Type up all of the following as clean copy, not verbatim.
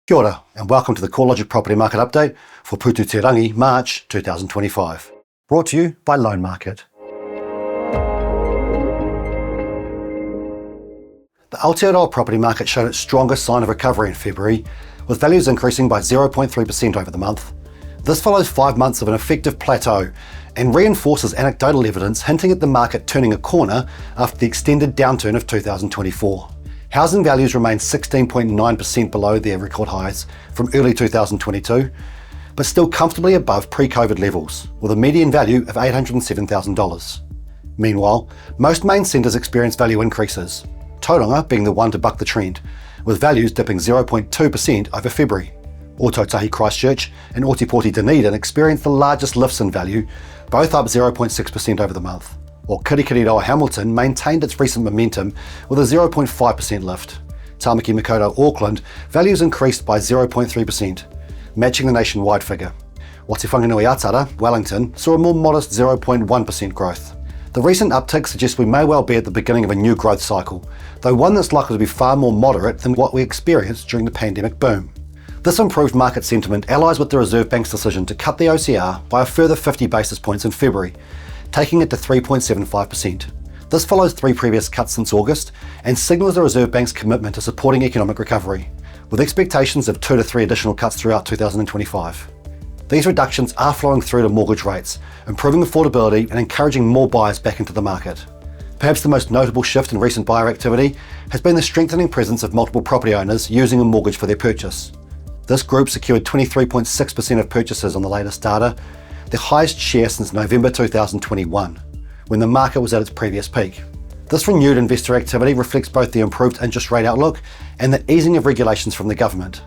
Kia ora, and welcome to the CoreLogic Property Market Update for Pututirangi, March 2025. Brought to you by Loan Market. The Aotearoa property market showed its strongest sign of recovery in February, with values increasing by 0.3% over the month. This follows 5 months of an effective plateau and reinforces anecdotal evidence hinting at the market turning a corner after the extended downturn of 2024. Housing values remain 16.9% below their record highs from early 2022, but still comfortably above pre-COVID levels, with a median value of $807,000. Meanwhile, most main centres experienced value increases, Tauranga being the one to buck the trend, with values dipping 0.2% over February. Ōtautahi Christchurch and Ōtepoti Dunedin experienced the largest lifts in value, both up 0.6% over the month, while Kirikiriroa Hamilton maintained its recent momentum with a 0.5% lift. Tamaki Makaurau Auckland values increased by 0.3%, matching the nationwide figure. Wate Whanganui Atara, Wellington, saw a more modest 0.1% growth. The recent uptick suggests we may well be at the beginning of a new growth cycle, though one that's likely to be far more moderate than what we experienced during the pandemic boom. This improved market sentiment allies with the Reserve Bank's decision to cut the OCR by a further 50 basis points in February, taking it to 3.75%. This follows 3 previous cuts since August and signals the Reserve Bank's commitment to supporting economic recovery, with expectations of 2 to 3 additional cuts throughout 2025. These reductions are flowing through to mortgage rates, improving affordability and encouraging more buyers back into the market. Perhaps the most notable shift in recent buyer activity has been the strengthening presence of multiple property owners using a mortgage for their purchase. This group secured 23.6% of purchases on the latest data, the highest share since November 2021, when the market was at its previous peak. This renewed investor activity reflects both the improved interest rate outlook and the easing of regulations from the government.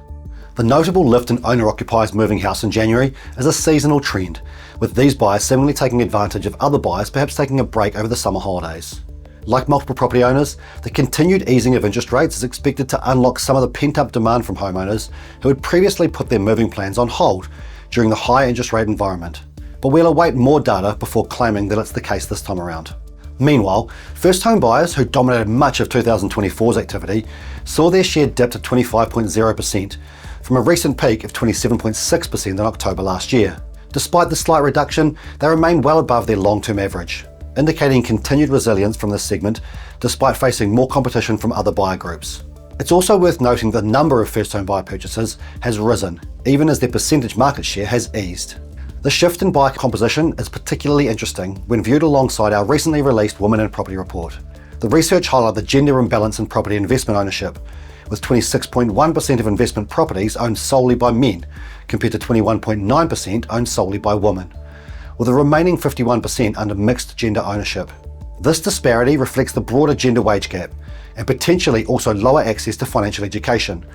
The notable lift in owner-occupiers moving house in January is a seasonal trend, with these buyers seemingly taking advantage of other buyers perhaps taking a break over the summer holidays. Like multiple property owners, the continued easing of interest rates is expected to unlock some of the pent-up demand from homeowners who had previously put their moving plans on hold during the high interest rate environment. But we'll await more data before claiming that it's the case this time around. Meanwhile, first home buyers, who dominated much of 2024's activity, saw their share dip to 25.0% from a recent peak of 27.6% in October last year. Despite the slight reduction, they remain well above their long-term average, indicating continued resilience from this segment despite facing more competition from other buyer groups. It's also worth noting the number of first home buyer purchases has risen, even as their percentage market share has eased. The shift in buyer composition is particularly interesting when viewed alongside our recently released Women in Property report. The research highlighted the gender imbalance in property investment ownership, with 26.1% of investment properties owned solely by men, compared to 21.9% owned solely by women, with the remaining 51% under mixed gender ownership. This disparity reflects the broader gender wage gap, and potentially also lower access to financial education,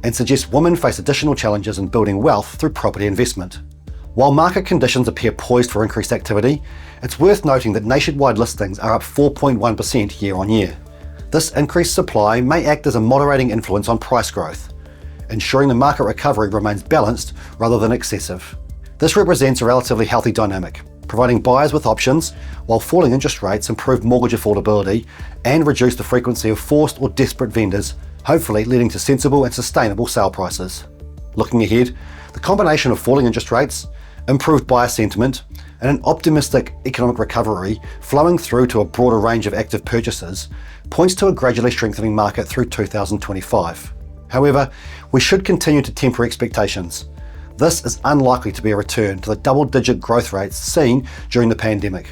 and suggests women face additional challenges in building wealth through property investment. While market conditions appear poised for increased activity, it's worth noting that nationwide listings are up 4.1% year on year. This increased supply may act as a moderating influence on price growth, ensuring the market recovery remains balanced rather than excessive. This represents a relatively healthy dynamic, providing buyers with options while falling interest rates improve mortgage affordability and reduce the frequency of forced or desperate vendors, hopefully leading to sensible and sustainable sale prices. Looking ahead, the combination of falling interest rates, improved buyer sentiment, and an optimistic economic recovery flowing through to a broader range of active purchases points to a gradually strengthening market through 2025. However, we should continue to temper expectations. This is unlikely to be a return to the double-digit growth rates seen during the pandemic.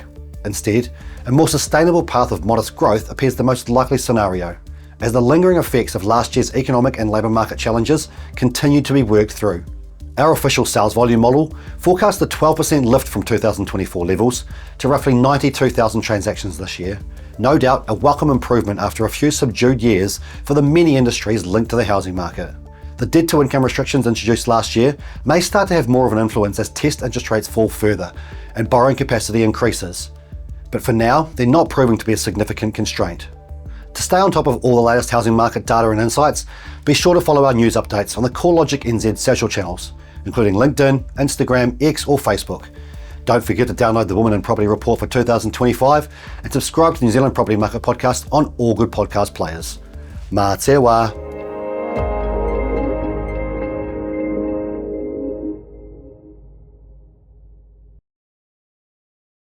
Instead, a more sustainable path of modest growth appears the most likely scenario, as the lingering effects of last year's economic and labour market challenges continue to be worked through. Our official sales volume model forecasts a 12% lift from 2024 levels to roughly 92,000 transactions this year. No doubt a welcome improvement after a few subdued years for the many industries linked to the housing market. The debt-to-income restrictions introduced last year may start to have more of an influence as test interest rates fall further and borrowing capacity increases. But for now, they're not proving to be a significant constraint. To stay on top of all the latest housing market data and insights, be sure to follow our news updates on the CoreLogic NZ social channels, including LinkedIn, Instagram, X or Facebook. Don't forget to download the Women in Property report for 2025 and subscribe to the New Zealand Property Market Podcast on all good podcast players. Mā te wā.